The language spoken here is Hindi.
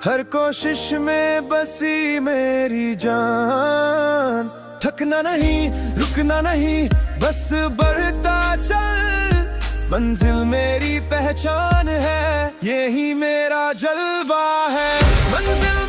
हर कोशिश में बसी मेरी जान, थकना नहीं रुकना नहीं बस बढ़ता चल। मंजिल मेरी पहचान है, यही मेरा जलवा है। मंजिल